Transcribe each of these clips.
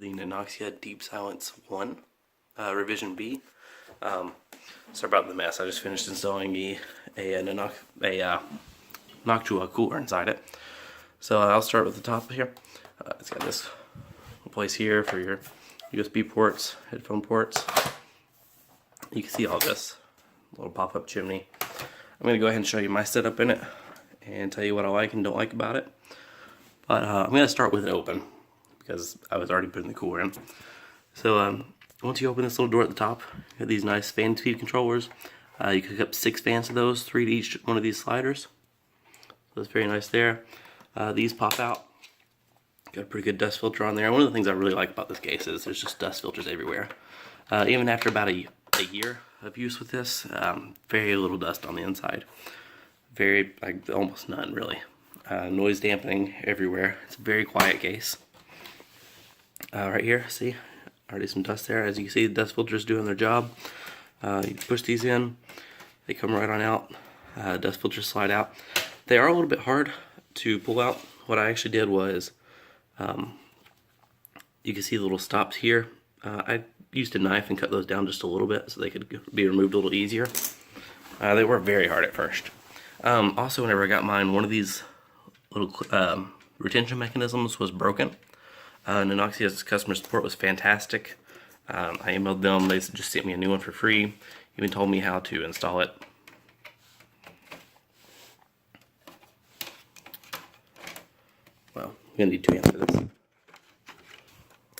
the Nanoxia Deep Silence 1, Revision B. Sorry about the mess. I just finished installing a Noctua cooler inside it. So I'll start with the top here. It's got this place here for your USB ports, headphone ports. You can see all this little pop-up chimney. I'm going to go ahead and show you my setup in it and tell you what I like and don't like about it. But I'm going to start with it open because I was already putting the cooler in. So once you open this little door at the top, you have these nice fan speed controllers. You can hook up 6 fans of those, 3 to each one of these sliders. So that's very nice there. These pop out. Got a pretty good dust filter on there. One of the things I really like about this case is there's just dust filters everywhere. Even after about a year of use with this, very little dust on the inside. Very, like, almost none really. Noise dampening everywhere. It's a very quiet case. Right here, see, already some dust there. As you can see, the dust filter's doing their job. You push these in, they come right on out. Dust filters slide out. They are a little bit hard to pull out. What I actually did was, you can see the little stops here. I used a knife and cut those down just a little bit so they could be removed a little easier. They were very hard at first. Also, whenever I got mine, one of these little retention mechanisms was broken. Nanoxia's customer support was fantastic. I emailed them, they just sent me a new one for free, even told me how to install it. Well, I'm gonna need 2 hands for this.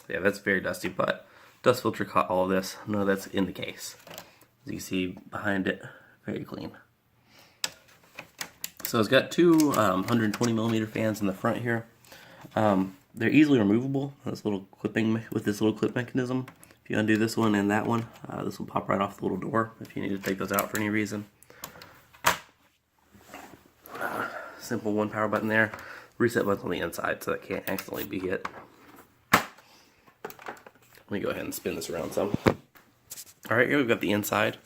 Yeah, that's very dusty, but dust filter caught all of this. None of that's in the case. As you see behind it, very clean. So it's got 2 120mm fans in the front here. They're easily removable. This little clipping with this little clip mechanism. If you undo this one and that one, this will pop right off the little door if you need to take those out for any reason. Simple 1 power button there. Reset button on the inside so that can't accidentally be hit. Let me go ahead and spin this around some. Alright, here we've got the inside.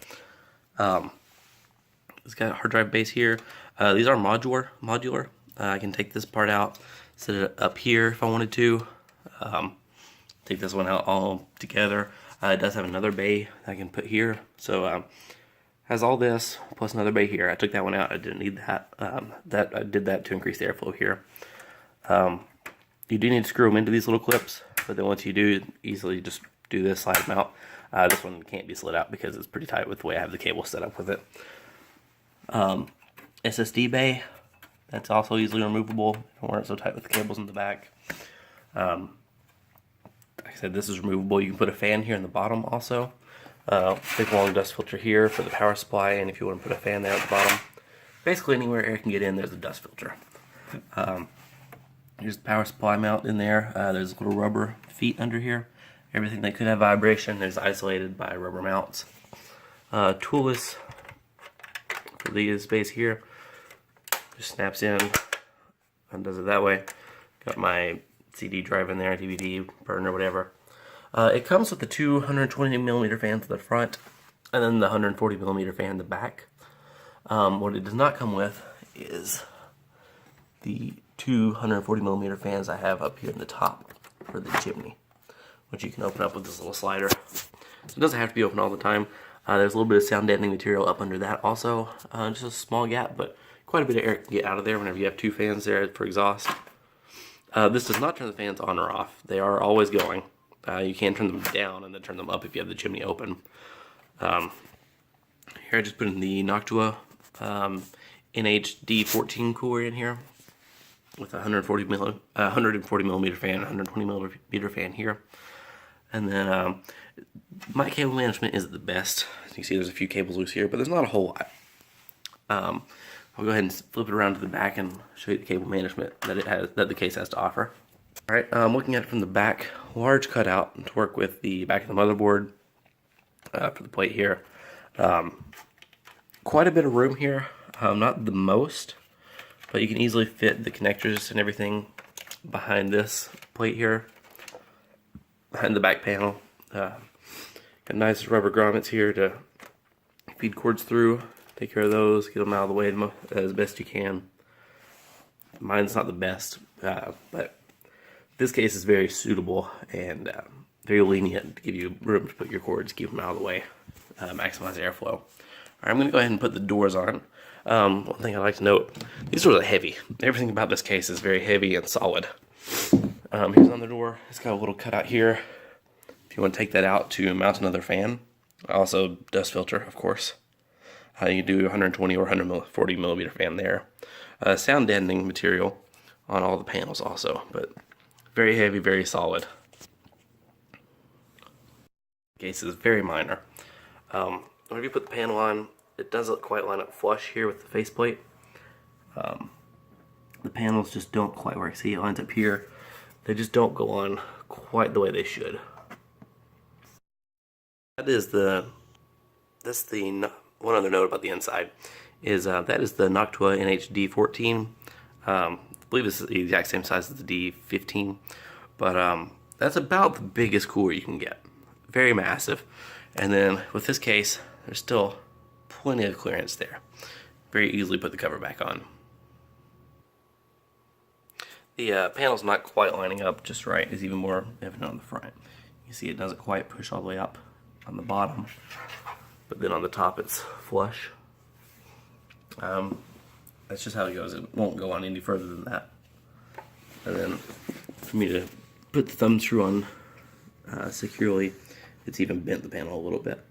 It's got a hard drive base here. These are modular. I can take this part out, set it up here if I wanted to. Take this one out all together. It does have another bay I can put here. So has all this plus another bay here. I took that one out. I didn't need that. I did that to increase the airflow here. You do need to screw them into these little clips, but then once you do, easily just do this, slide them out. This one can't be slid out because it's pretty tight with the way I have the cable set up with it. SSD bay, that's also easily removable if it weren't so tight with the cables in the back. Like I said, this is removable. You can put a fan here in the bottom also. Big long dust filter here for the power supply, and if you want to put a fan there at the bottom. Basically anywhere air can get in, there's a dust filter. Here's the power supply mount in there. There's little rubber feet under here. Everything that could have vibration is isolated by rubber mounts. Toolless for the space here. Just snaps in and does it that way. Got my CD drive in there, DVD, burner, whatever. It comes with the 2 120mm fans at the front and then the 140mm fan in the back. What it does not come with is the 2 140mm fans I have up here in the top for the chimney, which you can open up with this little slider. So it doesn't have to be open all the time. There's a little bit of sound deadening material up under that also. Just a small gap, but quite a bit of air can get out of there whenever you have 2 fans there for exhaust. This does not turn the fans on or off. They are always going. You can turn them down and then turn them up if you have the chimney open. Here I just put in the Noctua NHD14 cooler in here with a 140mm fan, 120mm fan here. And then my cable management isn't the best. As you can see, there's a few cables loose here, but there's not a whole lot. I'll go ahead and flip it around to the back and show you the cable management that the case has to offer. Alright, looking at it from the back, large cutout to work with the back of the motherboard for the plate here. Quite a bit of room here, not the most, but you can easily fit the connectors and everything behind this plate here, behind the back panel. Got nice rubber grommets here to feed cords through. Take care of those, get them out of the way as best you can. Mine's not the best, but This case is very suitable and very lenient to give you room to put your cords, keep them out of the way, maximize airflow. All right, I'm going to go ahead and put the doors on. One thing I'd like to note, these doors are heavy. Everything about this case is very heavy and solid. Here's another door. It's got a little cutout here. If you want to take that out to mount another fan, also dust filter, of course. You do 120 or 140 millimeter fan there. Sound deadening material on all the panels also, but very heavy, very solid. Case is very minor. Whenever you put the panel on, it doesn't quite line up flush here with the faceplate. The panels just don't quite work. See, it lines up here. They just don't go on quite the way they should. That's the one other note about the inside is that is the Noctua NH-D14. I believe this is the exact same size as the D15, but that's about the biggest cooler you can get. Very massive. And then with this case, there's still plenty of clearance there. Very easily put the cover back on. The panel's not quite lining up just right. It's even more evident on the front. You see it doesn't quite push all the way up on the bottom, but then on the top it's flush. That's just how it goes. It won't go on any further than that. And then for me to put the thumb screw on securely, it's even bent the panel a little bit.